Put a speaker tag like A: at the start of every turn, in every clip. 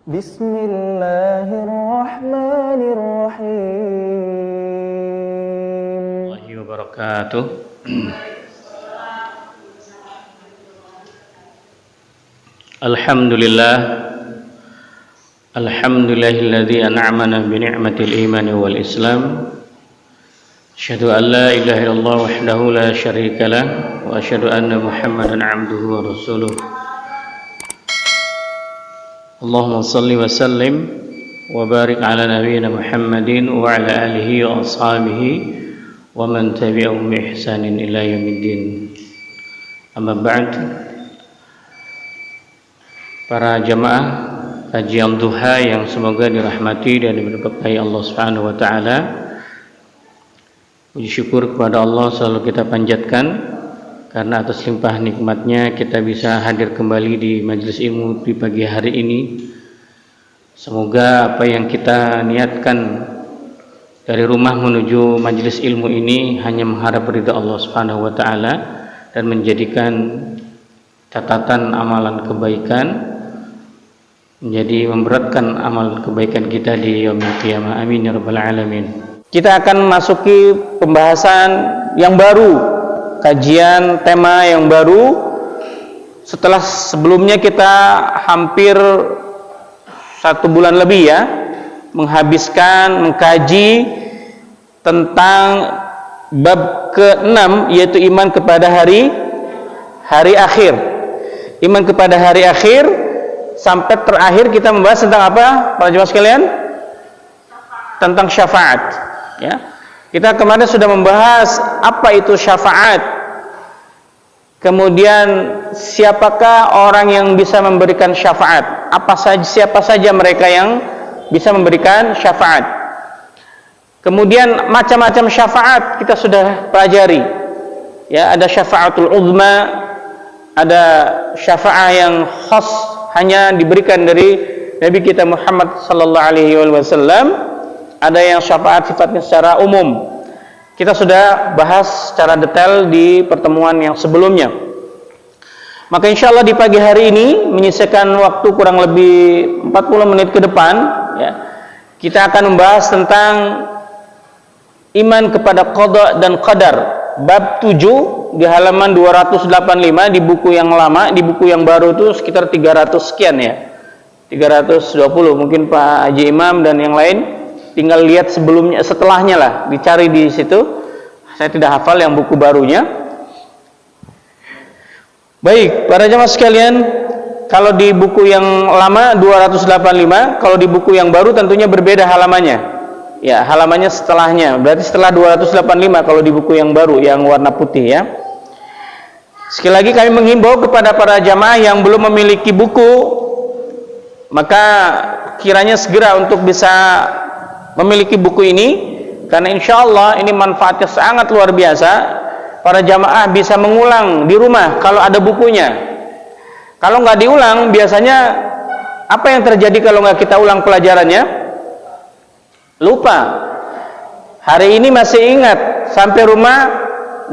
A: Bismillahirrahmanirrahim.
B: Warahmatullahi wabarakatuh. Alhamdulillah. Alhamdulillahilladzi an'amana bi ni'matil iman wal islam. Asyhadu an la ilaha illallah wahdahu la syarika lah wa asyhadu anna Muhammadan 'abduhu wa rasuluh. Allahumma salli wa sallim wa barik ala nabiyyina Muhammadin wa ala alihi wa ashabihi wa man tabi'ahum bi ihsanin ila yaumiddin. Amma ba'd. Para jamaah kajian duha yang semoga dirahmati dan diberkahi Allah Subhanahu wa taala. Puji syukur kepada Allah selalu kita panjatkan karena atas limpah nikmatnya kita bisa hadir kembali di majelis ilmu di pagi hari ini. Semoga apa yang kita niatkan dari rumah menuju majelis ilmu ini hanya mengharap ridha Allah Subhanahu wa taala dan menjadikan catatan amalan kebaikan menjadi memberatkan amal kebaikan kita di yaumil qiyamah. Amin ya rabbal alamin. Kita akan memasuki pembahasan yang baru, kajian tema yang baru setelah sebelumnya kita hampir 1 bulan lebih ya menghabiskan mengkaji tentang bab ke-6 yaitu iman kepada hari akhir. Iman kepada hari akhir sampai terakhir kita membahas tentang apa para jemaah sekalian? Tentang syafaat ya. Kita kemarin sudah membahas apa itu syafaat. Kemudian siapakah orang yang bisa memberikan syafaat? Siapa saja mereka yang bisa memberikan syafaat? Kemudian macam-macam syafaat kita sudah pelajari. Ya, ada syafaatul uzma, ada syafaat yang khas hanya diberikan dari Nabi kita Muhammad sallallahu alaihi wasallam. Ada yang syafaat sifatnya secara umum. Kita sudah bahas secara detail di pertemuan yang sebelumnya. Maka insya Allah di pagi hari ini menyisihkan waktu kurang lebih 40 menit ke depan ya, kita akan membahas tentang iman kepada qada dan qadar bab 7 di halaman 285 di buku yang lama. Di buku yang baru itu sekitar 300 sekian ya, 320 mungkin Pak Haji Imam dan yang lain tinggal lihat sebelumnya, setelahnya lah, dicari di situ. Saya tidak hafal yang buku barunya. Baik, para jemaah sekalian, kalau di buku yang lama 285, kalau di buku yang baru tentunya berbeda halamannya. Ya, halamannya setelahnya. Berarti setelah 285 kalau di buku yang baru yang warna putih ya. Sekali lagi kami menghimbau kepada para jamaah yang belum memiliki buku, maka kiranya segera untuk bisa memiliki buku ini, karena insya Allah ini manfaatnya sangat luar biasa. Para jamaah bisa mengulang di rumah kalau ada bukunya. Kalau nggak diulang, biasanya apa yang terjadi kalau nggak kita ulang pelajarannya? Lupa. Hari ini masih ingat, sampai rumah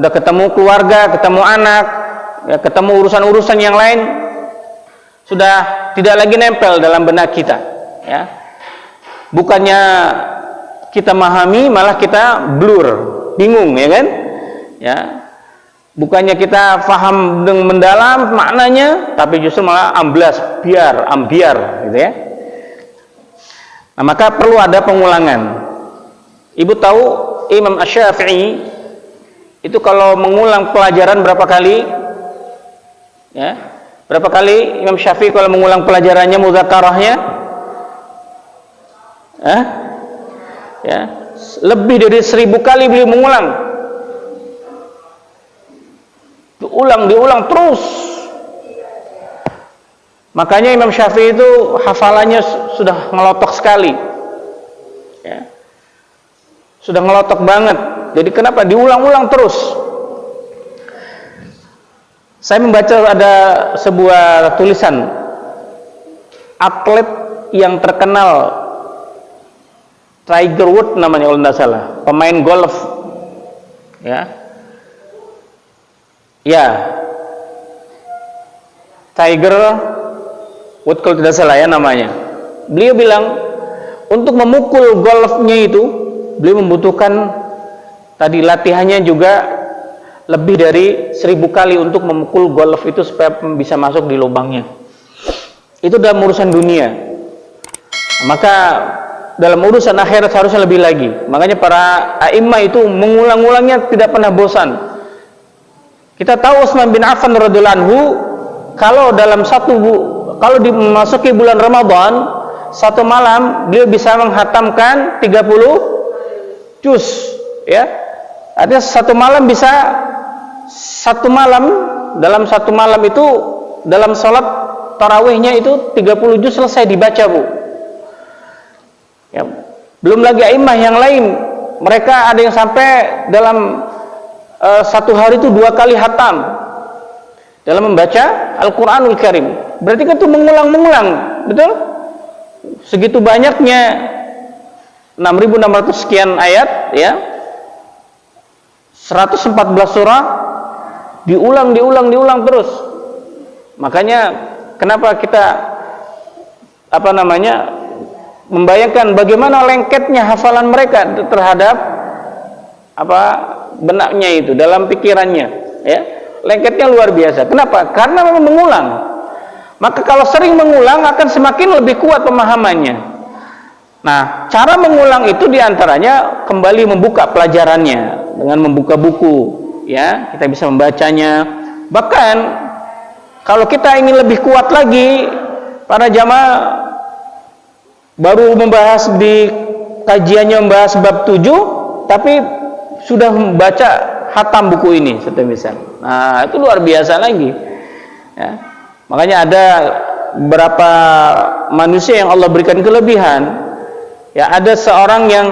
B: udah ketemu keluarga, ketemu anak, ya, ketemu urusan-urusan yang lain, sudah tidak lagi nempel dalam benak kita ya. Bukannya kita memahami, malah kita blur, bingung ya kan ya. Bukannya kita faham dengan mendalam maknanya, tapi justru malah ambiar gitu ya. Nah, maka perlu ada pengulangan. Ibu tahu Imam Asy-Syafi'i itu kalau mengulang pelajaran berapa kali ya, berapa kali Imam Syafi'i kalau mengulang pelajarannya mudzakarahnya ya, lebih dari 1000 kali beliau mengulang. Diulang terus. Makanya Imam Syafi'i itu hafalannya sudah ngelotok sekali ya. Sudah ngelotok banget. Jadi kenapa diulang-ulang terus? Saya membaca ada sebuah tulisan atlet yang terkenal, Tiger Woods namanya kalau tidak salah, pemain golf ya. Tiger Woods kalau tidak salah ya namanya. beliau bilang untuk memukul golfnya itu beliau membutuhkan tadi latihannya juga lebih dari 1000 kali untuk memukul golf itu supaya bisa masuk di lubangnya. Itu dalam urusan dunia. Maka dalam urusan akhirat harusnya lebih lagi. Makanya para a'immah itu mengulang-ulangnya tidak pernah bosan. Kita tahu Utsman bin Affan radhiyallahu anhu kalau kalau dimasuki bulan Ramadan, satu malam beliau bisa menghatamkan 30 juz, ya. Artinya dalam satu malam itu dalam sholat tarawihnya itu 30 juz selesai dibaca, Bu. Ya, belum lagi a'immah yang lain, mereka ada yang sampai dalam satu hari itu 2 kali hatam dalam membaca Al-Quranul Karim. Berarti kan itu mengulang-mengulang, betul? Segitu banyaknya 6.600 sekian ayat, ya, 114 surah, diulang terus. Makanya kenapa kita membayangkan bagaimana lengketnya hafalan mereka terhadap benaknya itu, dalam pikirannya, ya, lengketnya luar biasa. Kenapa? Karena memang mengulang. Maka kalau sering mengulang akan semakin lebih kuat pemahamannya. Nah, cara mengulang itu diantaranya kembali membuka pelajarannya dengan membuka buku, ya, kita bisa membacanya. Bahkan kalau kita ingin lebih kuat lagi, para jamaah baru membahas di kajiannya membahas bab 7, tapi sudah membaca hatam buku ini satu misal. Nah, itu luar biasa lagi, ya. Makanya ada beberapa manusia yang Allah berikan kelebihan, ya. Ada seorang yang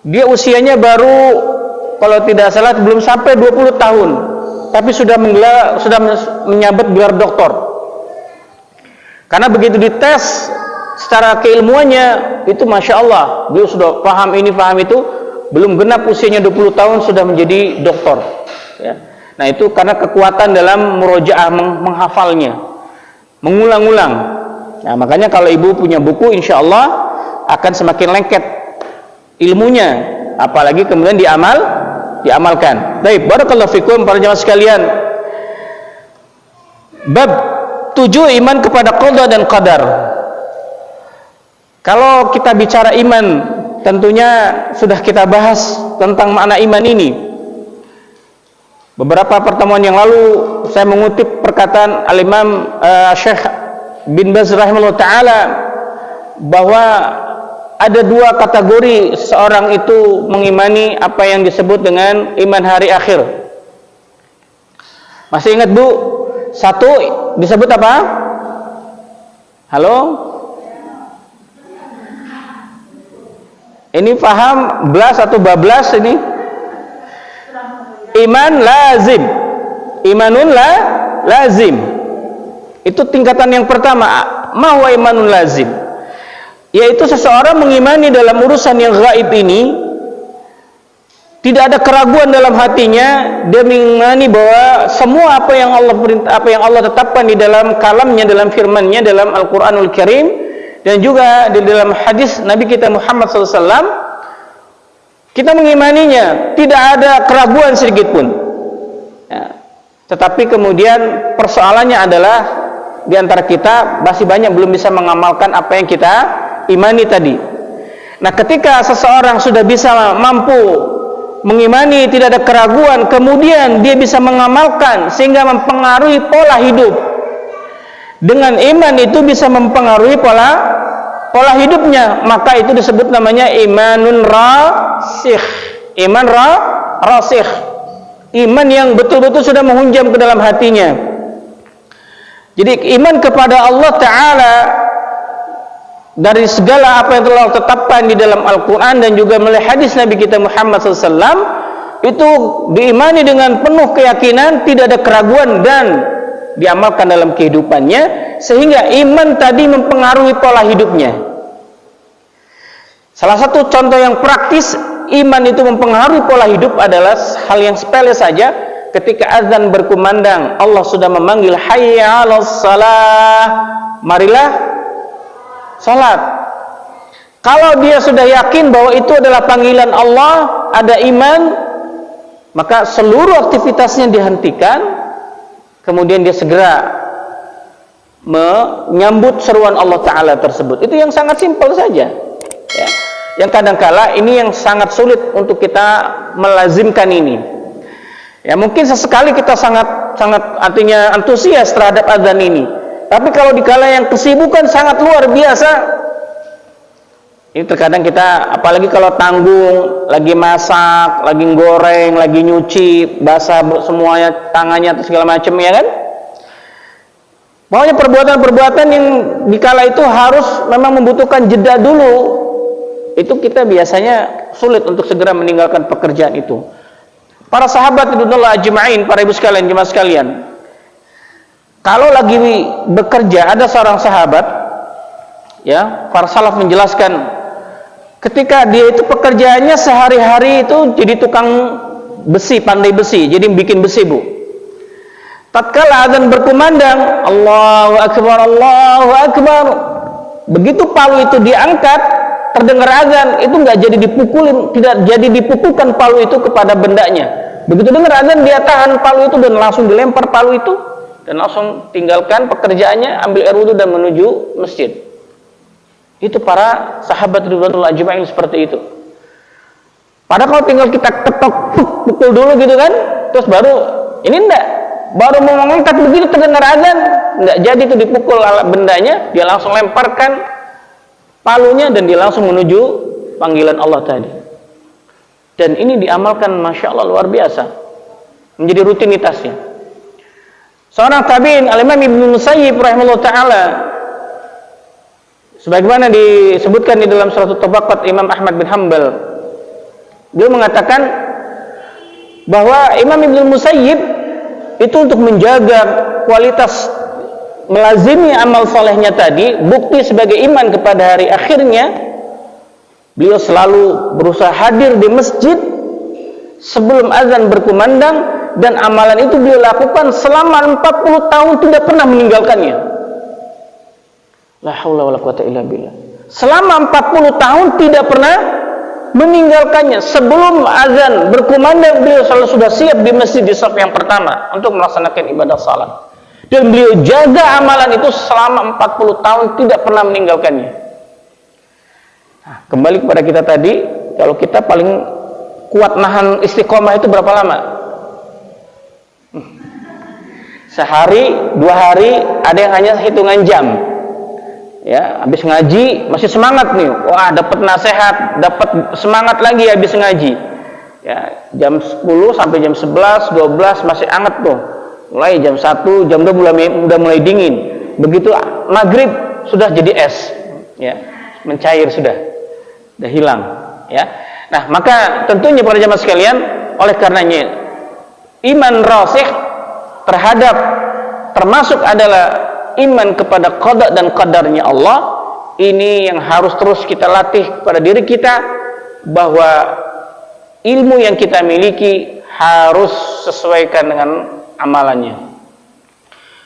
B: dia usianya baru, kalau tidak salah belum sampai 20 tahun, tapi sudah menyabet gelar doktor. Karena begitu dites secara keilmuannya itu Masya Allah, beliau sudah paham ini, paham itu, belum genap usianya 20 tahun sudah menjadi doktor, ya. Nah, itu karena kekuatan dalam murojaah, menghafalnya, mengulang-ulang. Nah, makanya kalau ibu punya buku, insya Allah akan semakin lengket ilmunya, apalagi kemudian diamalkan. Baik, barakallahu fikum para jemaah sekalian. Bab 7, iman kepada qada dan qadar. Kalau kita bicara iman, tentunya sudah kita bahas tentang makna iman ini. Beberapa pertemuan yang lalu saya mengutip perkataan Al-Imam Syekh bin Baz rahimahullah ta'ala bahwa ada 2 kategori seorang itu mengimani apa yang disebut dengan iman hari akhir. Masih ingat, Bu? 1 disebut apa? Halo? Ini paham belas atau bablas ini? Iman lazim. Imanun lazim. Itu tingkatan yang pertama. Ma huwa imanun lazim? Yaitu seseorang mengimani dalam urusan yang gaib ini, tidak ada keraguan dalam hatinya. Dia mengimani bahwa semua apa yang Allah tetapkan di dalam kalamnya, dalam firman-Nya, dalam Al-Qur'anul Karim, dan juga di dalam hadis Nabi kita Muhammad SAW, kita mengimaninya, tidak ada keraguan sedikit pun, ya. Tetapi kemudian persoalannya adalah di antara kita masih banyak belum bisa mengamalkan apa yang kita imani tadi. Nah, ketika seseorang sudah bisa mampu mengimani, tidak ada keraguan, kemudian dia bisa mengamalkan sehingga mempengaruhi pola hidup. Dengan iman itu bisa mempengaruhi pola hidupnya, maka itu disebut namanya imanun rasikh. Iman rasikh, iman yang betul-betul sudah menghunjam ke dalam hatinya. Jadi iman kepada Allah Ta'ala dari segala apa yang telah tetapkan di dalam Al-Quran dan juga melalui hadis Nabi kita Muhammad SAW, itu diimani dengan penuh keyakinan, tidak ada keraguan, dan diamalkan dalam kehidupannya, sehingga iman tadi mempengaruhi pola hidupnya. Salah satu contoh yang praktis iman itu mempengaruhi pola hidup adalah hal yang sepele saja. Ketika azan berkumandang, Allah sudah memanggil hayya 'alas salah, marilah salat. Kalau dia sudah yakin bahwa itu adalah panggilan Allah, ada iman, maka seluruh aktivitasnya dihentikan, kemudian dia segera menyambut seruan Allah Ta'ala tersebut. Itu yang sangat simpel saja ya. Yang kadangkala ini yang sangat sulit untuk kita melazimkan ini ya. Mungkin sesekali kita sangat artinya antusias terhadap azan ini, tapi kalau dikala yang kesibukan sangat luar biasa, ini terkadang kita, apalagi kalau tanggung, lagi masak, lagi goreng, lagi nyuci, basah semuanya tangannya atau segala macam ya kan. Makanya perbuatan-perbuatan yang dikala itu harus memang membutuhkan jeda dulu, itu kita biasanya sulit untuk segera meninggalkan pekerjaan itu. Para sahabat ridwanullah ajma'in, para ibu sekalian, jemaah sekalian, kalau lagi bekerja, ada seorang sahabat ya, para salaf menjelaskan, ketika dia itu pekerjaannya sehari-hari itu jadi tukang besi, pandai besi, jadi bikin besi bu. Tatkala azan berkumandang, Allahu Akbar, Allahu Akbar, begitu palu itu diangkat, terdengar azan, itu nggak jadi dipukulin, tidak jadi dipukulkan palu itu kepada bendanya. Begitu dengar azan, dia tahan palu itu dan langsung dilempar palu itu, dan langsung tinggalkan pekerjaannya, ambil air wudhu dan menuju masjid. Itu para sahabat ridwanullah ajma'in seperti itu. Padahal kalau tinggal kita ketok pukul dulu gitu kan, terus baru ini enggak, baru mau mengangkat begitu terdengar azan, enggak jadi itu dipukul alat bendanya, dia langsung lemparkan palunya dan dia langsung menuju panggilan Allah tadi. Dan ini diamalkan masya Allah luar biasa, menjadi rutinitasnya. Seorang tabi'in Al-Imam Ibnu Musayyib rahimahullah ta'ala, sebagaimana disebutkan di dalam surat Tabaqat Imam Ahmad bin Hanbal, beliau mengatakan bahwa Imam Ibnu Musayyib itu untuk menjaga kualitas melazimi amal solehnya tadi, bukti sebagai iman kepada hari akhirnya, beliau selalu berusaha hadir di masjid sebelum azan berkumandang, dan amalan itu beliau lakukan selama 40 tahun tidak pernah meninggalkannya. La haula wala quwata illa billah. Selama 40 tahun tidak pernah meninggalkannya. Sebelum azan berkumandang, beliau selalu sudah siap di masjid di saf yang pertama untuk melaksanakan ibadah salat. Dan beliau jaga amalan itu selama 40 tahun tidak pernah meninggalkannya. Nah, kembali kepada kita tadi, kalau kita paling kuat nahan istiqomah itu berapa lama? Sehari, 2 hari, ada yang hanya hitungan jam. Ya, habis ngaji masih semangat nih, wah dapat nasihat, dapat semangat lagi habis ngaji. Ya, jam 10 sampai jam 11, 12 masih hangat tuh. Mulai jam 1, jam 2 udah mulai dingin. Begitu maghrib sudah jadi es. Ya, mencair sudah hilang. Ya. Nah, maka tentunya para jamaah sekalian, oleh karenanya iman rasikh terhadap, termasuk adalah iman kepada qada dan qadarnya Allah, ini yang harus terus kita latih pada diri kita, bahwa ilmu yang kita miliki harus sesuaikan dengan amalannya.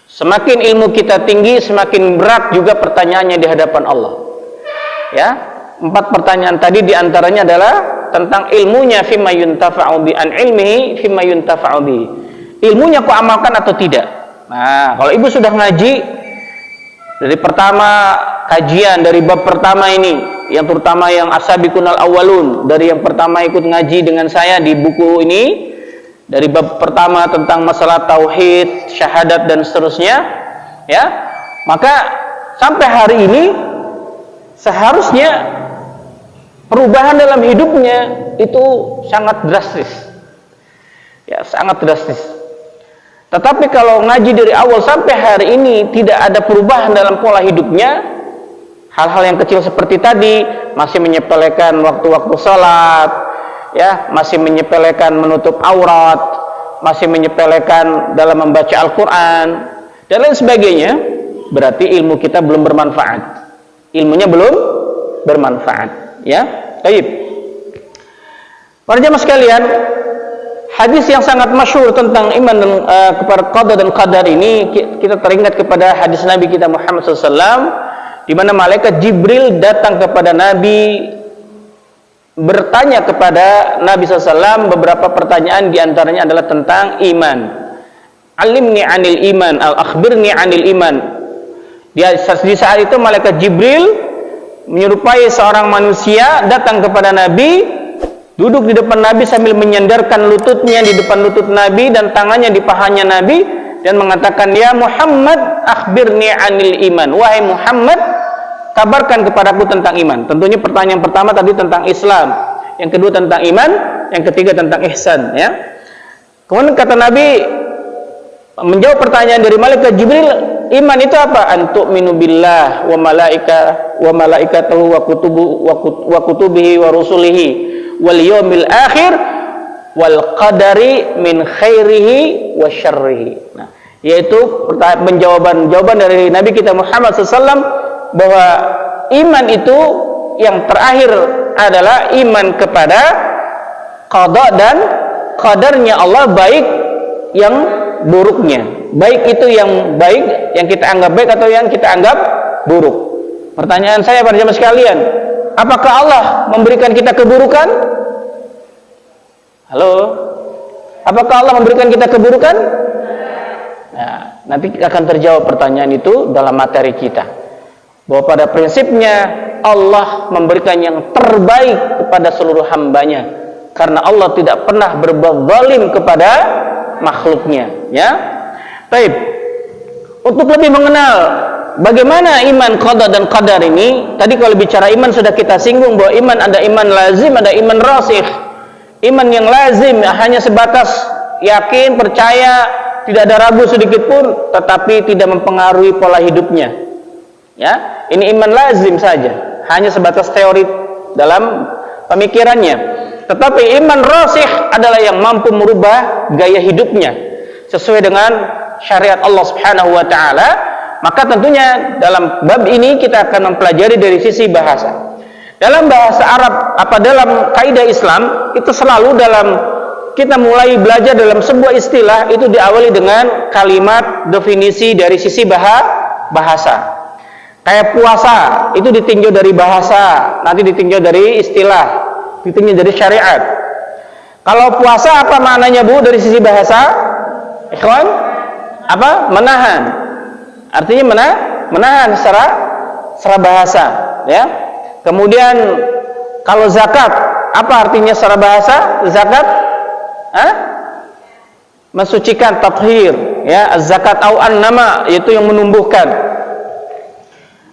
B: Semakin ilmu kita tinggi, semakin berat juga pertanyaannya di hadapan Allah. Ya, 4 pertanyaan tadi diantaranya adalah tentang ilmunya, fima yuntafa'u bi, an ilmihi fima yuntafa'u bi. Ilmunya kau amalkan atau tidak? Nah, kalau ibu sudah ngaji dari pertama kajian, dari bab pertama ini, yang terutama yang as-sabiqunal awwalun, dari yang pertama ikut ngaji dengan saya di buku ini, dari bab pertama tentang masalah tauhid, syahadat dan seterusnya, ya, maka sampai hari ini seharusnya perubahan dalam hidupnya itu sangat drastis, ya, sangat drastis. Tetapi kalau ngaji dari awal sampai hari ini tidak ada perubahan dalam pola hidupnya, hal-hal yang kecil seperti tadi, masih menyepelekan waktu-waktu salat, ya, masih menyepelekan menutup aurat, masih menyepelekan dalam membaca Al-Quran dan lain sebagainya, berarti ilmu kita belum bermanfaat. Ilmunya belum bermanfaat, ya. Baik. Para jemaah sekalian, hadis yang sangat masyhur tentang iman dan kepada qada dan qadar ini, kita teringat kepada hadis Nabi kita Muhammad SAW di mana malaikat Jibril datang kepada Nabi, bertanya kepada Nabi SAW beberapa pertanyaan, diantaranya adalah tentang iman. Alimni anil iman, akhbirni anil iman. Di saat itu malaikat Jibril menyerupai seorang manusia datang kepada Nabi, duduk di depan Nabi sambil menyandarkan lututnya di depan lutut Nabi dan tangannya di pahanya Nabi, dan mengatakan, ya Muhammad, akhbirni anil iman. Wahai Muhammad, kabarkan kepadaku tentang iman. Tentunya pertanyaan pertama tadi tentang Islam, yang kedua tentang iman, yang ketiga tentang ihsan, ya. Kemudian kata Nabi menjawab pertanyaan dari malaikat Jibril, iman itu apa? Antu'minu billah wa malaikatahu wa kutubihi wa rusulihi wal yawmil akhir wal qadari min khairihi wa syarrihi. Nah, yaitu jawaban dari Nabi kita Muhammad SAW, bahwa iman itu yang terakhir adalah iman kepada qada dan qadarnya Allah, baik yang buruknya, baik itu yang baik yang kita anggap baik atau yang kita anggap buruk. Pertanyaan saya pada jemaah sekalian, apakah Allah memberikan kita keburukan? Halo? Apakah Allah memberikan kita keburukan? Nah, nanti akan terjawab pertanyaan itu dalam materi kita, bahwa pada prinsipnya Allah memberikan yang terbaik kepada seluruh hambanya, karena Allah tidak pernah berbuat zalim kepada makhluknya, ya. Baik. Untuk lebih mengenal bagaimana iman qada dan qadar ini, tadi kalau bicara iman sudah kita singgung bahwa iman ada iman lazim, ada iman rasikh. Iman yang lazim hanya sebatas yakin, percaya, tidak ada ragu sedikit pun, tetapi tidak mempengaruhi pola hidupnya. Ya, ini iman lazim saja, hanya sebatas teori dalam pemikirannya. Tetapi iman rasikh adalah yang mampu merubah gaya hidupnya sesuai dengan syariat Allah Subhanahu wa taala. Maka tentunya dalam bab ini kita akan mempelajari dari sisi bahasa. Dalam bahasa Arab, dalam kaidah Islam, itu selalu dalam kita mulai belajar dalam sebuah istilah itu diawali dengan kalimat definisi dari sisi bahasa. Kayak puasa itu ditinjau dari bahasa, nanti ditinjau dari istilah, ditinjau dari syariat. Kalau puasa apa maknanya Bu dari sisi bahasa? Ikhwan? Apa? Menahan. Artinya menahan secara bahasa, ya. Kemudian kalau zakat, apa artinya secara bahasa? Zakat? Mensucikan, tathhir, ya. Az-zakat au an-nama, yaitu yang menumbuhkan.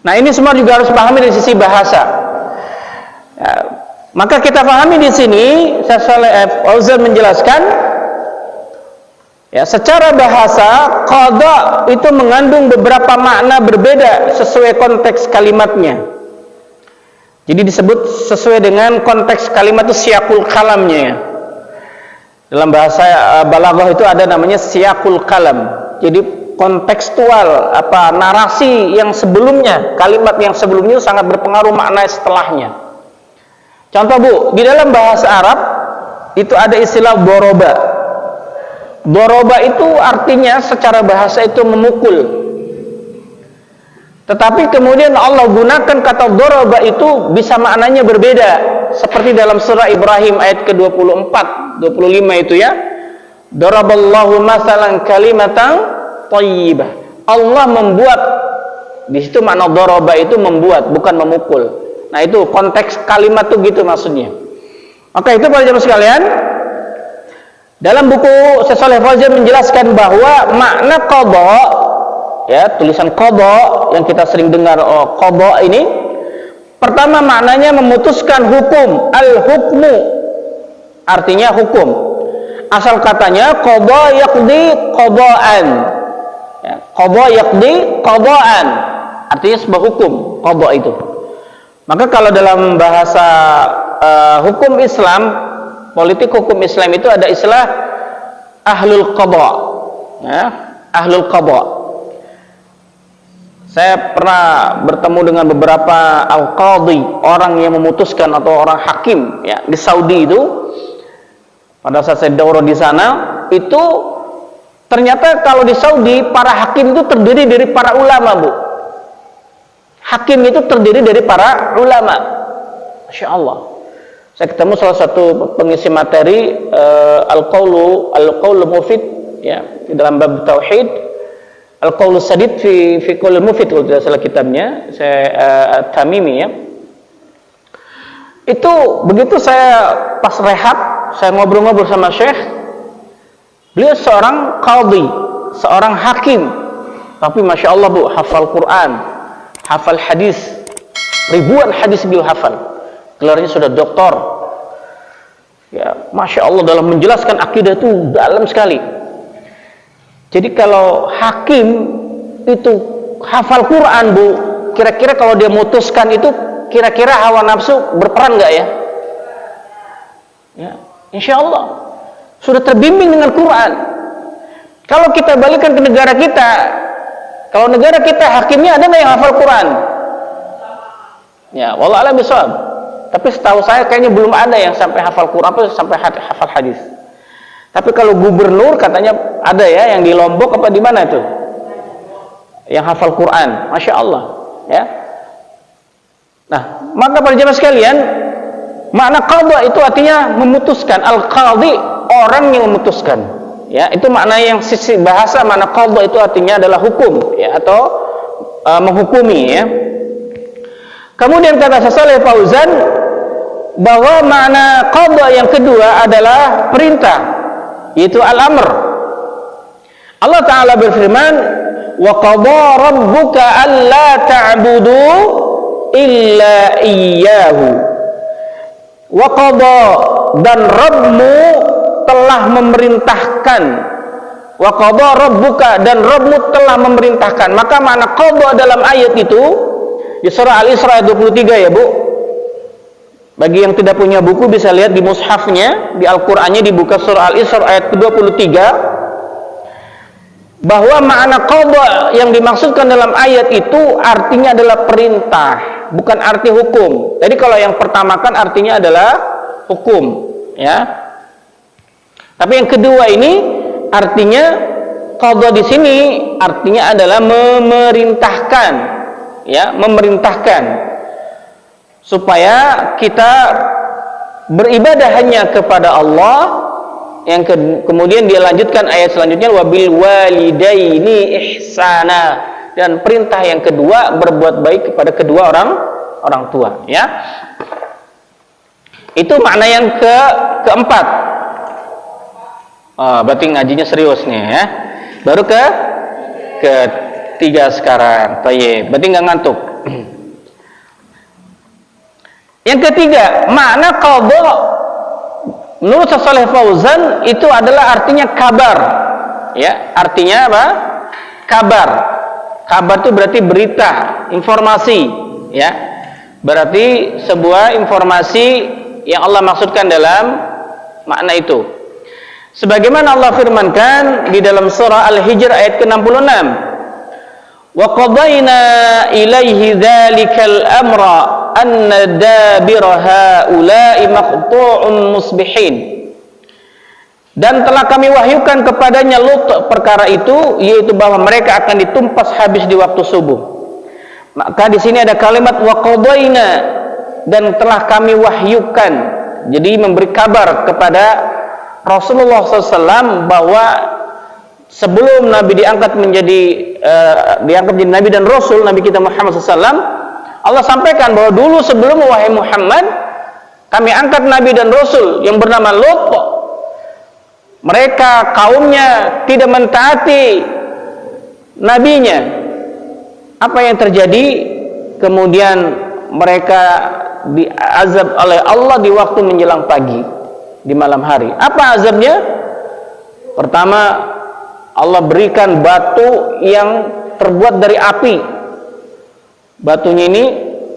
B: Nah, ini semua juga harus pahami dari sisi bahasa. Ya, maka kita pahami di sini, Syekh Shalih Fauzan menjelaskan, ya, secara bahasa qada itu mengandung beberapa makna berbeda sesuai konteks kalimatnya. Jadi disebut sesuai dengan konteks kalimat itu siyaqul kalamnya, ya. Dalam bahasa balaghah itu ada namanya siyaqul kalam. Jadi kontekstual, narasi yang sebelumnya, kalimat yang sebelumnya sangat berpengaruh makna setelahnya. Contoh Bu, di dalam bahasa Arab itu ada istilah doroba. Doroba itu artinya secara bahasa itu memukul. Tetapi kemudian Allah gunakan kata doroba itu bisa maknanya berbeda. Seperti dalam surah Ibrahim ayat ke-24, 25 itu, ya. Daraballahu masalan kalimatan thayyibah. Allah membuat, di situ makna doroba itu membuat, bukan memukul. Nah, itu konteks kalimat itu gitu maksudnya. Maka itu para jemaah sekalian, dalam buku Syekh Shalih Fauzan menjelaskan bahwa makna qada, ya, tulisan qada yang kita sering dengar, qada ini pertama maknanya memutuskan hukum. Al-hukmu artinya hukum. Asal katanya qada yaqdi qadaan. Ya, qada yaqdi qadaan artinya sebuah hukum, qada itu. Maka kalau dalam bahasa hukum Islam, politik hukum Islam itu ada istilah ahlul qada, ya, ahlul qada. Saya pernah bertemu dengan beberapa al-qadhi, orang yang memutuskan atau orang hakim, ya, di Saudi itu. Pada saat saya daurah di sana, itu ternyata kalau di Saudi para hakim itu terdiri dari para ulama, Bu. Hakim itu terdiri dari para ulama. Masya Allah. Saya ketemu salah satu pengisi materi Al-Qaulu Mufid, ya, di dalam bab tauhid. Al-Qaulu Sadid fi Qaulil Mufid, kalau tidak salah kitabnya, saya Tamimi, ya. Itu begitu saya pas rehab, saya ngobrol-ngobrol sama Syekh. Beliau seorang qadhi, seorang hakim. Tapi Masya Allah, Bu, hafal Quran, hafal hadis, ribuan hadis beliau hafal. Gelarnya sudah doktor. Ya, Masya Allah, dalam menjelaskan akidah itu dalam sekali. Jadi kalau hakim itu hafal Quran, Bu, kira-kira kalau dia memutuskan itu, kira-kira hawa nafsu berperan nggak ya? Ya, Insya Allah sudah terbimbing dengan Quran. Kalau kita balikkan ke negara kita, kalau negara kita hakimnya ada nggak yang hafal Quran? Ya, wallahu a'lam bishawab. Tapi setahu saya kayaknya belum ada yang sampai hafal Quran atau sampai hafal hadis. Tapi kalau gubernur katanya ada, ya, yang di Lombok apa di mana itu, yang hafal Quran, Masya Allah, ya. Nah, maka para jemaah sekalian, makna qadha itu artinya memutuskan. Al-qadhi, orang yang memutuskan, ya. Itu makna yang sisi bahasa. Makna qadha itu artinya adalah hukum, ya, atau menghukumi, ya. Kemudian kata Syekh Shalih Fauzan bahwa makna qadha yang kedua adalah perintah, yaitu al-amr. Allah Ta'ala berfirman, wa qadha rabbuka alla ta'budu illa iyyahu. Wa qadha, dan Rabbmu telah memerintahkan. Wa qadha rabbuka, dan Rabbmu telah memerintahkan. Maka makna qadha dalam ayat itu di surah Al-Isra ayat 23, ya, Bu. Bagi yang tidak punya buku bisa lihat di mushafnya, di Al-Qur'annya dibuka surah Al-Isra ayat ke-23, bahwa makna qadha yang dimaksudkan dalam ayat itu artinya adalah perintah, bukan arti hukum. Jadi kalau yang pertama kan artinya adalah hukum, ya. Tapi yang kedua ini artinya qadha di sini artinya adalah memerintahkan, ya, memerintahkan supaya kita beribadah hanya kepada Allah. Yang kemudian dia lanjutkan ayat selanjutnya, wabil walidaini ihsana, dan perintah yang kedua berbuat baik kepada kedua orang tua, ya. Itu makna yang keempat. Berarti ngajinya serius nih, ya. Baru ketiga sekarang. Baik, berarti nggak ngantuk. Yang ketiga, makna qadha menurut Syekh Shalih Fauzan itu adalah artinya kabar, ya. Artinya apa? Kabar. Kabar itu berarti berita, informasi, ya. Berarti sebuah informasi yang Allah maksudkan dalam makna itu. Sebagaimana Allah firmankan di dalam surah Al-Hijr ayat ke-66, wa qadayna ilaihi dzalikal amra anna dabira haula'i maqtu'un musbihin. Dan telah kami wahyukan kepadanya Lut perkara itu, yaitu bahwa mereka akan ditumpas habis di waktu subuh. Maka di sini ada kalimat wa qadayna, dan telah kami wahyukan. Jadi memberi kabar kepada Rasulullah SAW bahwa sebelum Nabi diangkat menjadi Nabi dan Rasul, Nabi kita Muhammad SAW, Allah sampaikan bahwa dulu sebelum wahai Muhammad, kami angkat Nabi dan Rasul yang bernama Lut. Mereka kaumnya tidak mentaati nabinya. Apa yang terjadi? Kemudian mereka diazab oleh Allah di waktu menjelang pagi, di malam hari. Apa azabnya? Pertama, Allah berikan batu yang terbuat dari api. Batunya ini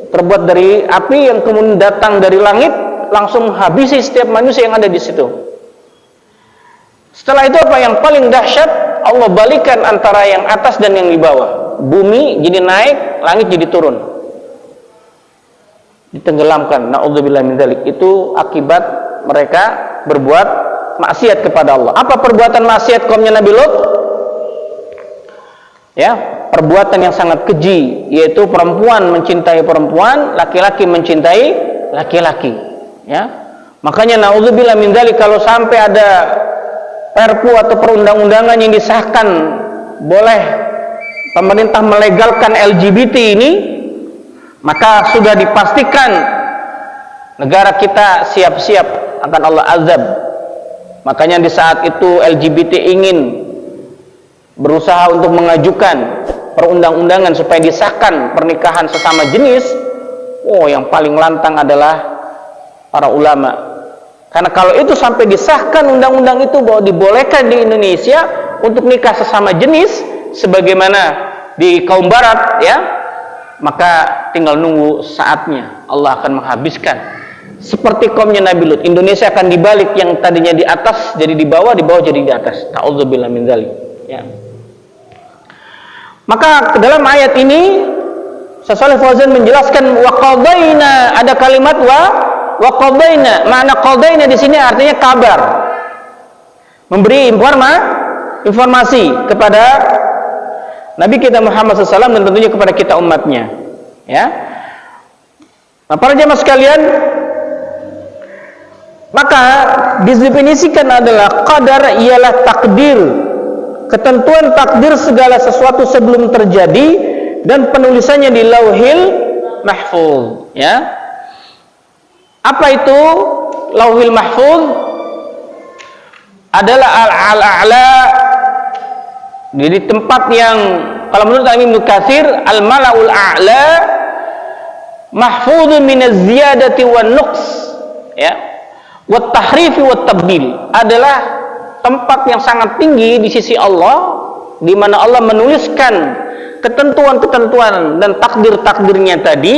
B: terbuat dari api yang kemudian datang dari langit, langsung habisi setiap manusia yang ada di situ. Setelah itu apa yang paling dahsyat? Allah balikan antara yang atas dan yang di bawah. Bumi jadi naik, langit jadi turun. Ditenggelamkan. Na'udzubillah min dzalik. Itu akibat mereka berbuat maksiat kepada Allah. Apa perbuatan maksiat kaumnya Nabi Lut? Ya, perbuatan yang sangat keji, yaitu perempuan mencintai perempuan, laki-laki mencintai laki-laki, ya. Makanya naudzubillah min dzalik, kalau sampai ada perpu atau perundang-undangan yang disahkan boleh pemerintah melegalkan LGBT ini, maka sudah dipastikan negara kita siap-siap akan Allah azab. Makanya di saat itu LGBT ingin berusaha untuk mengajukan perundang-undangan supaya disahkan pernikahan sesama jenis, yang paling lantang adalah para ulama. Karena kalau itu sampai disahkan undang-undang itu bahwa dibolehkan di Indonesia untuk nikah sesama jenis sebagaimana di kaum barat, ya, maka tinggal nunggu saatnya Allah akan menghabiskan. Seperti kaumnya Nabi Lut, Indonesia akan dibalik, yang tadinya di atas jadi di bawah jadi di atas. Ta'udzubillah min dzalik, ya. Maka dalam ayat ini Syaikh Fauzan menjelaskan wa qadaina, ada kalimat wa qadaina. Makna qadaina di sini artinya kabar. Memberi informasi kepada Nabi kita Muhammad SAW dan tentunya kepada kita umatnya, ya. Nah, para jemaah sekalian, maka didefinisikan adalah qadar ialah takdir, ketentuan takdir segala sesuatu sebelum terjadi dan penulisannya di Lauhil Mahfuz, ya. Apa itu Lauhil Mahfuz? Adalah al-a'la, jadi tempat yang kalau menurut Ibnu Katsir al-mala'ul a'la mahfuzun min az-ziyadati wan nuqs, ya, wat tahrifi wat tabdil, adalah tempat yang sangat tinggi di sisi Allah, di mana Allah menuliskan ketentuan-ketentuan dan takdir-takdirnya tadi,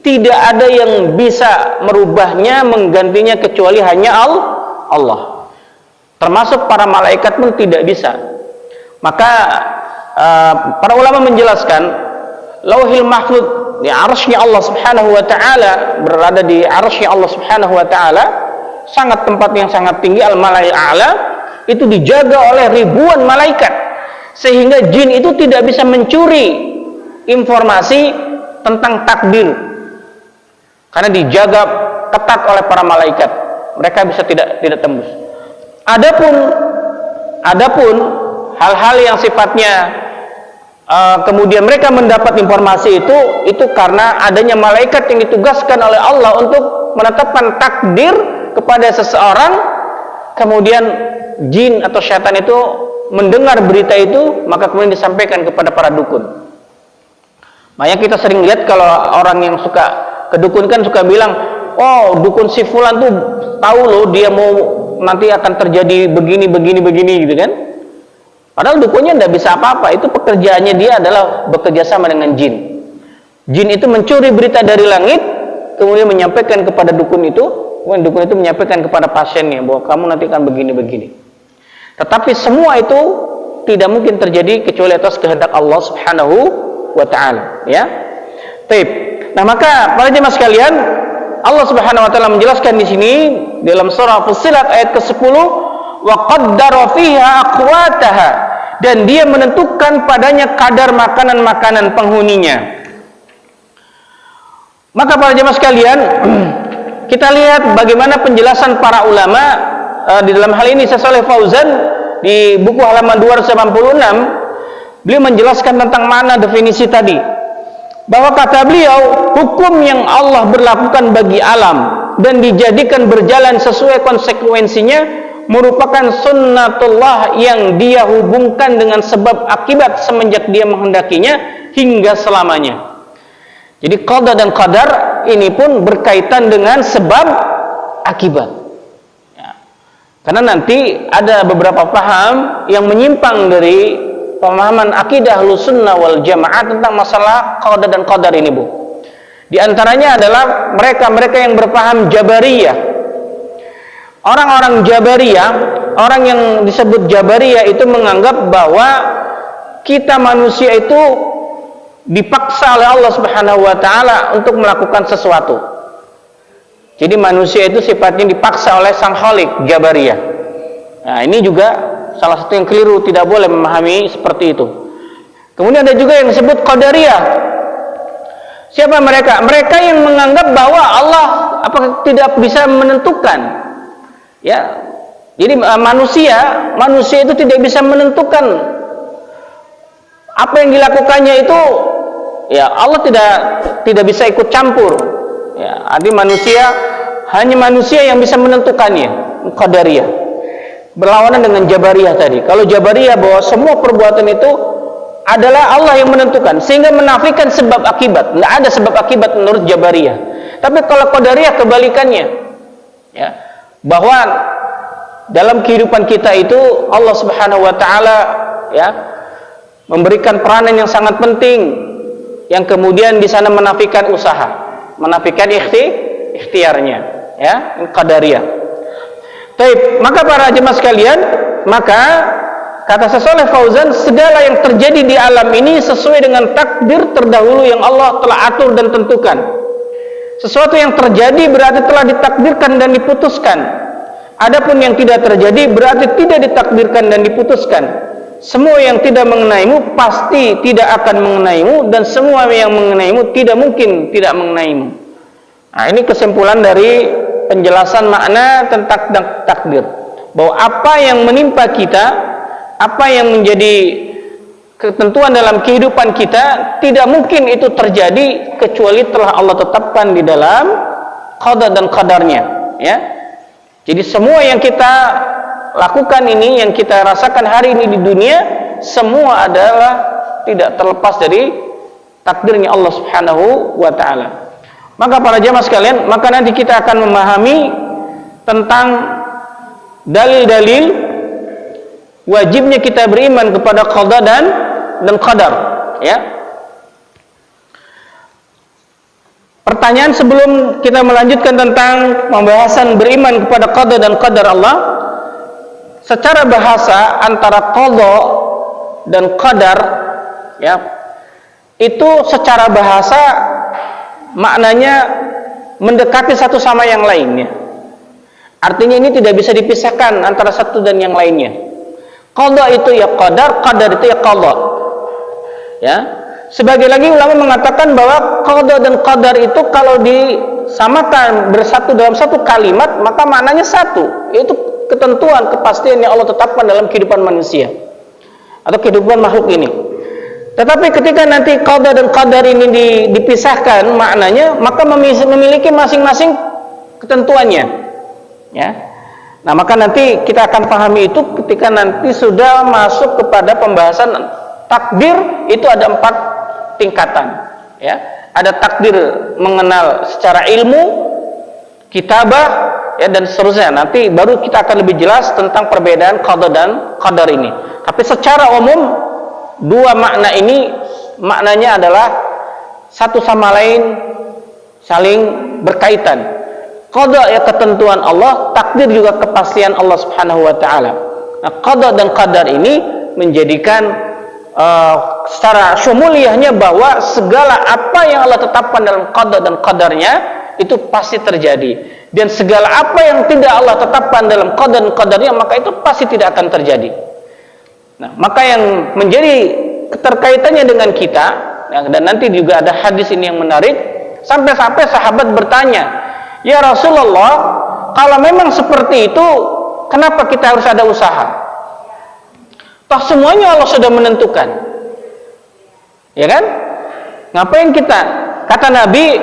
B: tidak ada yang bisa merubahnya, menggantinya kecuali hanya Allah. Termasuk para malaikat pun tidak bisa. Maka para ulama menjelaskan Lauhil Mahfuz di arsy-Nya Allah Subhanahu wa taala, berada di arsy-Nya Allah Subhanahu wa taala, sangat tempat yang sangat tinggi, al-mala'il a'la, itu dijaga oleh ribuan malaikat, sehingga jin itu tidak bisa mencuri informasi tentang takdir, karena dijaga ketat oleh para malaikat. Mereka bisa tidak tembus. Adapun hal-hal yang sifatnya kemudian mereka mendapat informasi itu karena adanya malaikat yang ditugaskan oleh Allah untuk menetapkan takdir kepada seseorang. Kemudian jin atau syaitan itu mendengar berita itu, maka kemudian disampaikan kepada para dukun. Makanya kita sering lihat kalau orang yang suka kedukun kan suka bilang, oh dukun si fulan tuh tahu loh dia mau nanti akan terjadi begini gitu kan. Padahal dukunnya tidak bisa apa-apa. Itu pekerjaannya dia adalah bekerja sama dengan jin. Jin itu mencuri berita dari langit, kemudian menyampaikan kepada dukun itu, kemudian dukun itu menyampaikan kepada pasiennya bahwa kamu nanti akan begini. Tetapi semua itu tidak mungkin terjadi kecuali atas kehendak Allah Subhanahu wa taala, ya. Baik. Nah, maka para jemaah sekalian, Allah Subhanahu wa taala menjelaskan di sini dalam surah Fussilat ayat ke-10, wa qaddara fiha aqwataha, dan dia menentukan padanya kadar makanan-makanan penghuninya. Maka para jemaah sekalian, kita lihat bagaimana penjelasan para ulama di dalam hal ini. Syaikh Fauzan di buku halaman 286 beliau menjelaskan tentang makna definisi tadi, bahwa kata beliau, hukum yang Allah berlakukan bagi alam dan dijadikan berjalan sesuai konsekuensinya merupakan sunnatullah yang dia hubungkan dengan sebab akibat semenjak dia menghendakinya hingga selamanya. Jadi qada dan qadar ini pun berkaitan dengan sebab akibat, ya. Karena nanti ada beberapa paham yang menyimpang dari pemahaman akidah Ahlussunnah wal Jamaah tentang masalah qada dan qadar ini, Bu. Di antaranya adalah mereka yang berpaham Jabariyah. Orang-orang Jabariyah, orang yang disebut Jabariyah itu menganggap bahwa kita manusia itu dipaksa oleh Allah Subhanahu wa taala untuk melakukan sesuatu. Jadi manusia itu sifatnya dipaksa oleh Sang Khalik, Jabariyah. Nah, ini juga salah satu yang keliru, tidak boleh memahami seperti itu. Kemudian ada juga yang disebut Qadariyah. Siapa mereka? Mereka yang menganggap bahwa Allah apakah tidak bisa menentukan. Ya. Jadi manusia itu tidak bisa menentukan apa yang dilakukannya itu. Ya, Allah tidak bisa ikut campur. Ya, artinya hanya manusia yang bisa menentukannya. Qadariyah. Berlawanan dengan Jabariyah tadi. Kalau Jabariyah bahwa semua perbuatan itu adalah Allah yang menentukan, sehingga menafikan sebab akibat. Nggak ada sebab akibat menurut Jabariyah. Tapi kalau Qadariyah kebalikannya, ya, bahwa dalam kehidupan kita itu Allah Subhanahu Wa Taala, ya, memberikan peranan yang sangat penting, yang kemudian di sana menafikan usaha, menafikan ikhtiarnya, ya, Qadariyah. Baik, maka para jemaah sekalian, maka kata Syekh Fauzan, segala yang terjadi di alam ini sesuai dengan takdir terdahulu yang Allah telah atur dan tentukan. Sesuatu yang terjadi berarti telah ditakdirkan dan diputuskan. Adapun yang tidak terjadi berarti tidak ditakdirkan dan diputuskan. Semua yang tidak mengenaimu pasti tidak akan mengenaimu, dan semua yang mengenaimu tidak mungkin tidak mengenaimu. Nah, ini kesimpulan dari penjelasan makna tentang takdir. Bahwa apa yang menimpa kita, apa yang menjadi ketentuan dalam kehidupan kita, tidak mungkin itu terjadi kecuali telah Allah tetapkan di dalam qada dan qadarnya, ya. Jadi semua yang kita lakukan ini, yang kita rasakan hari ini di dunia, semua adalah tidak terlepas dari takdirnya Allah Subhanahu wa taala. Maka para jamaah sekalian, maka nanti kita akan memahami tentang dalil-dalil wajibnya kita beriman kepada qada dan qadar, ya. Pertanyaan sebelum kita melanjutkan tentang pembahasan beriman kepada qada dan qadar Allah, secara bahasa antara qada dan qadar, ya, itu secara bahasa maknanya mendekati satu sama yang lainnya. Artinya ini tidak bisa dipisahkan antara satu dan yang lainnya. Qada itu ya qadar, qadar itu ya qada. Ya. Sebagai lagi ulama mengatakan bahwa qada dan qadar itu kalau disamakan bersatu dalam satu kalimat, maka maknanya satu, yaitu ketentuan, kepastian yang Allah tetapkan dalam kehidupan manusia atau kehidupan makhluk ini. Tetapi ketika nanti qada dan qadar ini dipisahkan maknanya, maka memiliki masing-masing ketentuannya. Ya. Nah, maka nanti kita akan pahami itu ketika nanti sudah masuk kepada pembahasan takdir. Itu ada 4 tingkatan, ya. Ada takdir mengenal secara ilmu, kitabah, ya, dan seterusnya. Nanti baru kita akan lebih jelas tentang perbedaan qada dan qadar ini. Tapi secara umum dua makna ini maknanya adalah satu sama lain saling berkaitan. Qada ya ketentuan Allah, takdir juga kepastian Allah Subhanahu wa taala. Nah, qada dan qadar ini menjadikan secara syumuliyahnya bahwa segala apa yang Allah tetapkan dalam qada dan qadarnya itu pasti terjadi, dan segala apa yang tidak Allah tetapkan dalam qada dan qadarnya maka itu pasti tidak akan terjadi. Nah, maka yang menjadi keterkaitannya dengan kita, ya, dan nanti juga ada hadis ini yang menarik, sampai-sampai sahabat bertanya, "Ya Rasulullah, kalau memang seperti itu, kenapa kita harus ada usaha? Toh semuanya Allah sudah menentukan, ya kan? Ngapain kita?" Kata Nabi,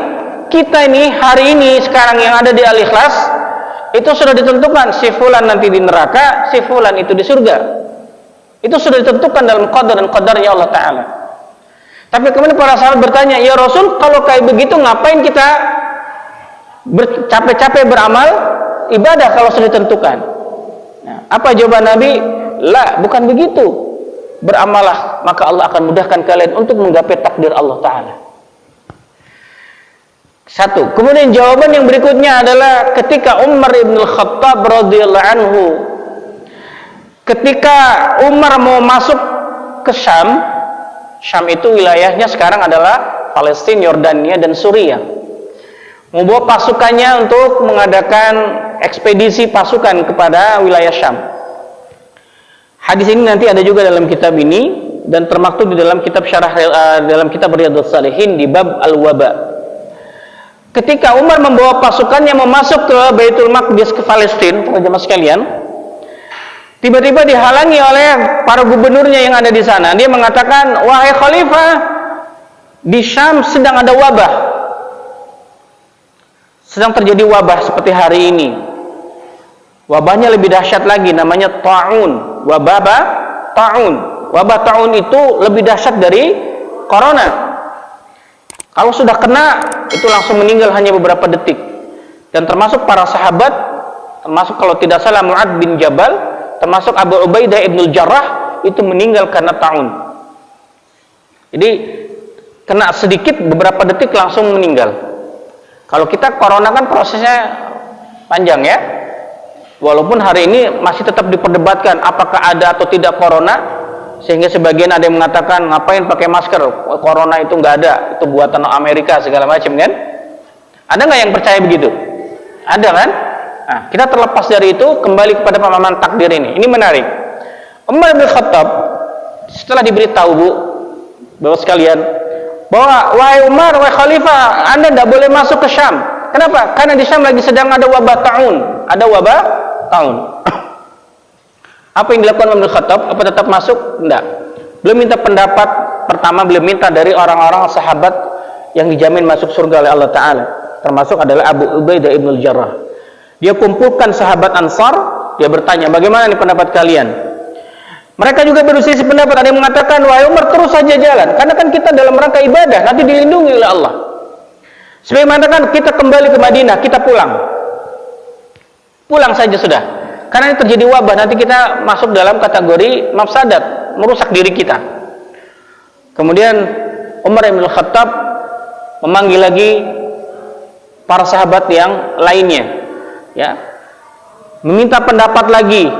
B: kita ini hari ini sekarang yang ada di Al-Ikhlas itu sudah ditentukan, si fulan nanti di neraka, si fulan itu di surga. Itu sudah ditentukan dalam qada dan qadarnya Allah Ta'ala. Tapi kemudian para sahabat bertanya, "Ya Rasul, kalau kayak begitu ngapain kita capek-capek beramal ibadah kalau sudah ditentukan?" Nah, apa jawaban Nabi? "La, bukan begitu. Beramallah, maka Allah akan mudahkan kalian untuk menggapai takdir Allah Ta'ala." Satu. Kemudian jawaban yang berikutnya adalah ketika Umar ibn al-Khattab radhiyallahu anhu, ketika Umar mau masuk ke Syam, Syam itu wilayahnya sekarang adalah Palestina, Yordania, dan Suriah. Membawa pasukannya untuk mengadakan ekspedisi pasukan kepada wilayah Syam. Hadis ini nanti ada juga dalam kitab ini, dan termaktub di dalam kitab dalam kitab Riyadhus Shalihin di bab al-waba. Ketika Umar membawa pasukannya mau masuk ke Baitul Maqdis, ke Palestina, para jemaah sekalian, tiba-tiba dihalangi oleh para gubernurnya yang ada di sana. Dia mengatakan, wahai khalifah, di Syam sedang ada wabah, sedang terjadi wabah seperti hari ini. Wabahnya lebih dahsyat lagi, namanya ta'un. Wabah ta'un. Wabah ta'un itu lebih dahsyat dari corona. Kalau sudah kena, itu langsung meninggal hanya beberapa detik. Dan termasuk para sahabat, termasuk kalau tidak salah Mu'ad bin Jabal, termasuk Abu Ubaidah ibn Jarrah, itu meninggal karena ta'un. Jadi kena sedikit, beberapa detik langsung meninggal. Kalau kita corona kan prosesnya panjang ya. Walaupun hari ini masih tetap diperdebatkan apakah ada atau tidak corona, sehingga sebagian ada yang mengatakan ngapain pakai masker, corona itu nggak ada, itu buatan Amerika segala macam kan. Ada nggak yang percaya begitu? Ada kan? Nah, kita terlepas dari itu, kembali kepada pemahaman takdir ini. Ini menarik. Umar bin Khattab setelah diberitahu, Bu, Bapak sekalian, bahwa wahai Umar, wahai Khalifah, Anda tidak boleh masuk ke Syam. Kenapa? Karena di Syam lagi sedang ada wabah ta'un. Ada wabah ta'un. Apa yang dilakukan Umar bin Khattab? Apa tetap masuk? Tidak. Beliau minta pendapat pertama, beliau minta dari orang-orang sahabat yang dijamin masuk surga oleh Allah Ta'ala. Termasuk adalah Abu Ubaidah ibn Jarrah. Dia kumpulkan sahabat Ansar, dia bertanya, bagaimana nih pendapat kalian? Mereka juga berselisih pendapat. Ada yang mengatakan, wahai Umar, terus saja jalan, karena kan kita dalam rangka ibadah, nanti dilindungi oleh Allah. Sebagai mengatakan, kita kembali ke Madinah, kita pulang saja sudah, karena ini terjadi wabah, nanti kita masuk dalam kategori mafsadat, merusak diri kita. Kemudian Umar bin Khattab memanggil lagi para sahabat yang lainnya, ya, meminta pendapat lagi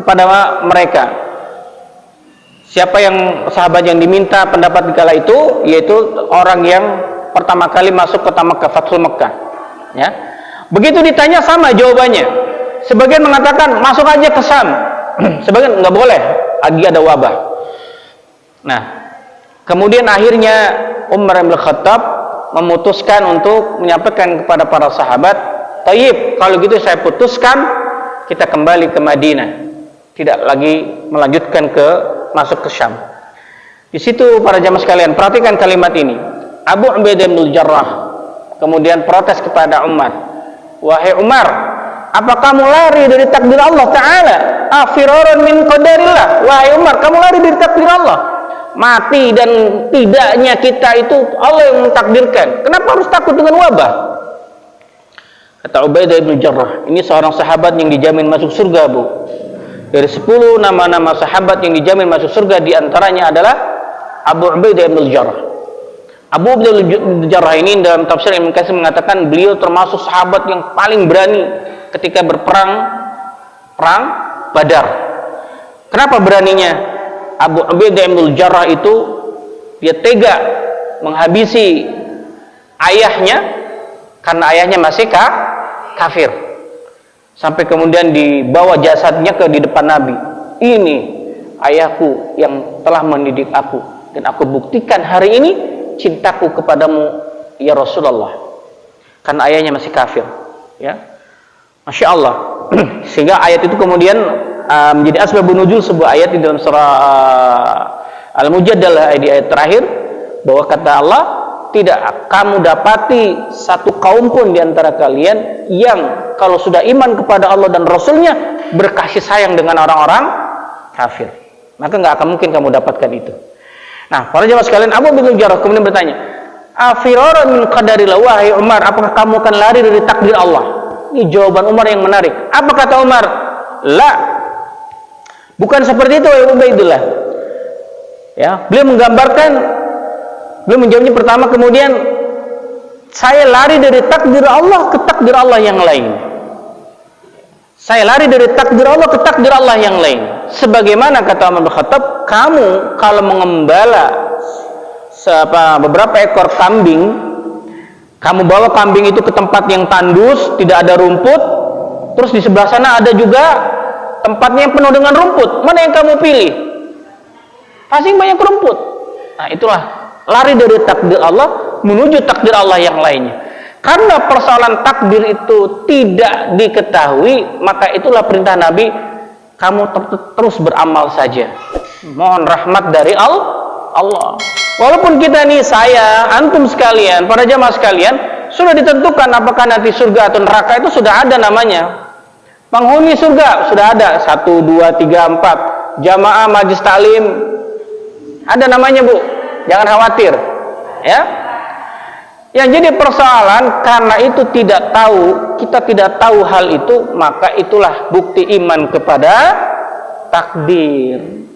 B: kepada mereka. Siapa yang sahabat yang diminta pendapat di kala itu, yaitu orang yang pertama kali masuk kota Makkah, Fathul Makkah, ya. Begitu ditanya sama jawabannya. Sebagian mengatakan masuk aja ke Syam, sebagian nggak boleh, lagi ada wabah. Nah, kemudian akhirnya Umar bin Khattab memutuskan untuk menyampaikan kepada para sahabat, "Tayyib, kalau gitu saya putuskan kita kembali ke Madinah, tidak lagi melanjutkan masuk ke Syam." Di situ para jamaah sekalian, perhatikan kalimat ini. Abu Ubaidah bin Jarrah kemudian protes kepada Umar, "Wahai Umar, apa kamu lari dari takdir Allah Ta'ala? Afirarun min qadarillah." Wahai Umar, kamu lari dari takdir Allah. Mati dan tidaknya kita itu Allah yang mentakdirkan. Kenapa harus takut dengan wabah? Kata Ubaidah bin Jarrah, ini seorang sahabat yang dijamin masuk surga, Bu. Dari 10 nama-nama sahabat yang dijamin masuk surga, diantaranya adalah Abu Ubaidah bin Jarrah. Abu Ubaidah bin Jarrah ini dalam tafsir Ibnu Katsir mengatakan beliau termasuk sahabat yang paling berani ketika perang Badar. Kenapa beraninya? Abu Ubaidah bin Jarrah itu dia tega menghabisi ayahnya karena ayahnya masih kafir. Sampai kemudian dibawa jasadnya di depan Nabi. Ini ayahku yang telah mendidik aku, dan aku buktikan hari ini cintaku kepadamu ya Rasulullah, karena ayahnya masih kafir, ya. Masya Allah. Sehingga ayat itu kemudian menjadi asbabun nuzul sebuah ayat di dalam surah Al-Mujadalah, di ayat terakhir, bahwa kata Allah, tidak kamu dapati satu kaum pun di antara kalian yang kalau sudah iman kepada Allah dan Rasulnya berkasih sayang dengan orang-orang kafir. Maka nggak akan mungkin kamu dapatkan itu. Nah, para jemaah sekalian, Abu bin Jarrah kemudian bertanya, "Afirarun min qadarillah, wahai Umar, apakah kamu akan lari dari takdir Allah?" Ini jawaban Umar yang menarik. Apa kata Umar? La, bukan seperti itu, wahai Ubaidillah. Ya, beliau menjawabnya pertama, kemudian saya lari dari takdir Allah ke takdir Allah yang lain. Saya lari dari takdir Allah ke takdir Allah yang lain. Sebagaimana kata Umar bin Khattab, kamu kalau mengembala beberapa ekor kambing, kamu bawa kambing itu ke tempat yang tandus, tidak ada rumput, terus di sebelah sana ada juga tempatnya yang penuh dengan rumput. Mana yang kamu pilih? pasti banyak rumput. Nah, itulah lari dari takdir Allah menuju takdir Allah yang lainnya. Karena persoalan takdir itu tidak diketahui, maka itulah perintah Nabi, kamu terus beramal saja. Mohon rahmat dari Allah. Walaupun kita nih, saya, antum sekalian, para jamaah sekalian, sudah ditentukan apakah nanti surga atau neraka itu sudah ada namanya. Penghuni surga sudah ada 1, 2, 3, 4. Jamaah majlis taklim ada namanya, Bu. Jangan khawatir. Ya. Yang jadi persoalan karena itu kita tidak tahu hal itu, maka itulah bukti iman kepada takdir.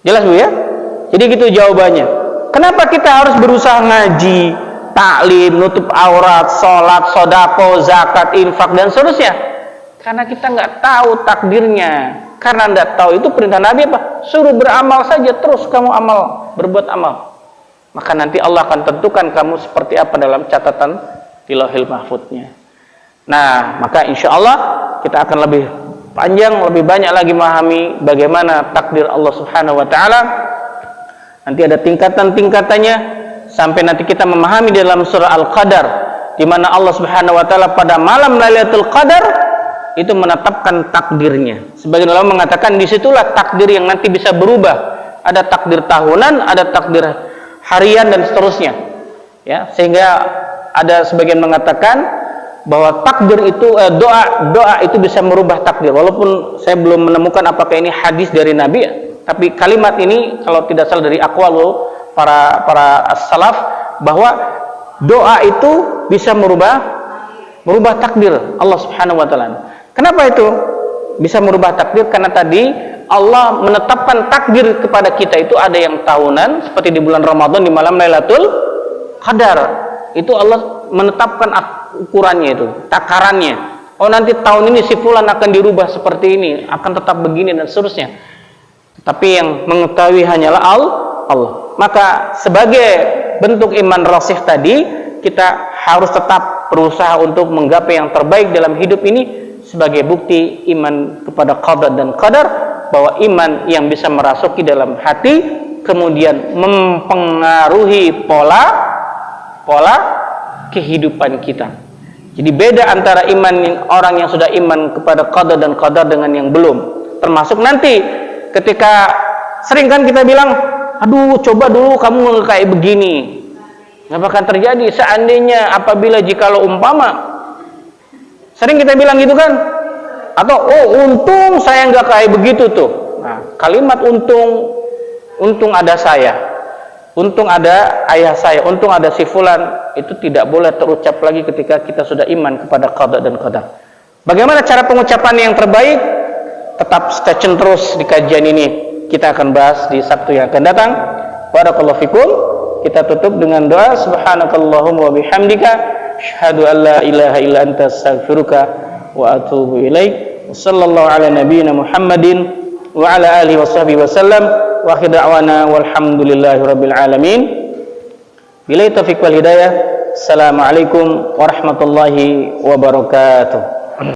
B: Jelas, Bu, ya? Jadi gitu jawabannya. Kenapa kita harus berusaha ngaji, taklim, nutup aurat, sholat, sodako, zakat, infak dan seterusnya? Karena kita nggak tahu takdirnya. Karena nggak tahu itu perintah Nabi apa? Suruh beramal saja, terus kamu amal, berbuat amal. Maka nanti Allah akan tentukan kamu seperti apa dalam catatan di Lauhil Mahfudnya. Nah, maka insya Allah kita akan lebih panjang, lebih banyak lagi memahami bagaimana takdir Allah Subhanahu wa Ta'ala. Nanti ada tingkatan-tingkatannya sampai nanti kita memahami dalam surah Al-Qadar, di mana Allah Subhanahu wa Ta'ala pada malam Lailatul Qadar itu menetapkan takdirnya. Sebagian ulama mengatakan disitulah takdir yang nanti bisa berubah. Ada takdir tahunan, ada takdir harian dan seterusnya. Ya, sehingga ada sebagian mengatakan bahwa takdir itu doa itu bisa merubah takdir. Walaupun saya belum menemukan apakah ini hadis dari Nabi, tapi kalimat ini kalau tidak salah dari aqwalu para as-salaf, bahwa doa itu bisa merubah takdir Allah Subhanahu wa Ta'ala. Kenapa itu bisa merubah takdir? Karena tadi Allah menetapkan takdir kepada kita itu ada yang tahunan, seperti di bulan Ramadan di malam Lailatul Qadar. Itu Allah menetapkan ukurannya itu, takarannya. Oh, nanti tahun ini si fulan akan dirubah seperti ini, akan tetap begini dan seterusnya. Tapi yang mengetahui hanyalah Allah. Maka sebagai bentuk iman rasih tadi, kita harus tetap berusaha untuk menggapai yang terbaik dalam hidup ini sebagai bukti iman kepada qada dan qadar, bahwa iman yang bisa merasuki dalam hati kemudian mempengaruhi pola kehidupan kita. Jadi beda antara orang yang sudah iman kepada qada dan qadar dengan yang belum. Termasuk nanti ketika sering kan kita bilang, aduh coba dulu kamu kayak begini, nggak bakal terjadi. Seandainya, apabila, jikalau, umpama, sering kita bilang gitu kan. Atau untung saya nggak kayak begitu tuh. Nah, kalimat untung ada saya, untung ada ayah saya, untung ada si fulan, itu tidak boleh terucap lagi ketika kita sudah iman kepada qada dan qadar. Bagaimana cara pengucapan yang terbaik? Tetap stay tune terus di kajian ini. Kita akan bahas di Sabtu yang akan datang. Barakallahu fikum. Kita tutup dengan doa, subhanakallahumma wa bihamdika asyhadu an la ilaha illa anta astaghfiruka wa atubu ilaik. Sallallahu ala nabiyyina Muhammadin wa ala alihi washabbihi wasallam. Wa akhir da'wana walhamdulillahi rabbil alamin. Billahi taufiq wal hidayah. Assalamualaikum warahmatullahi wabarakatuh.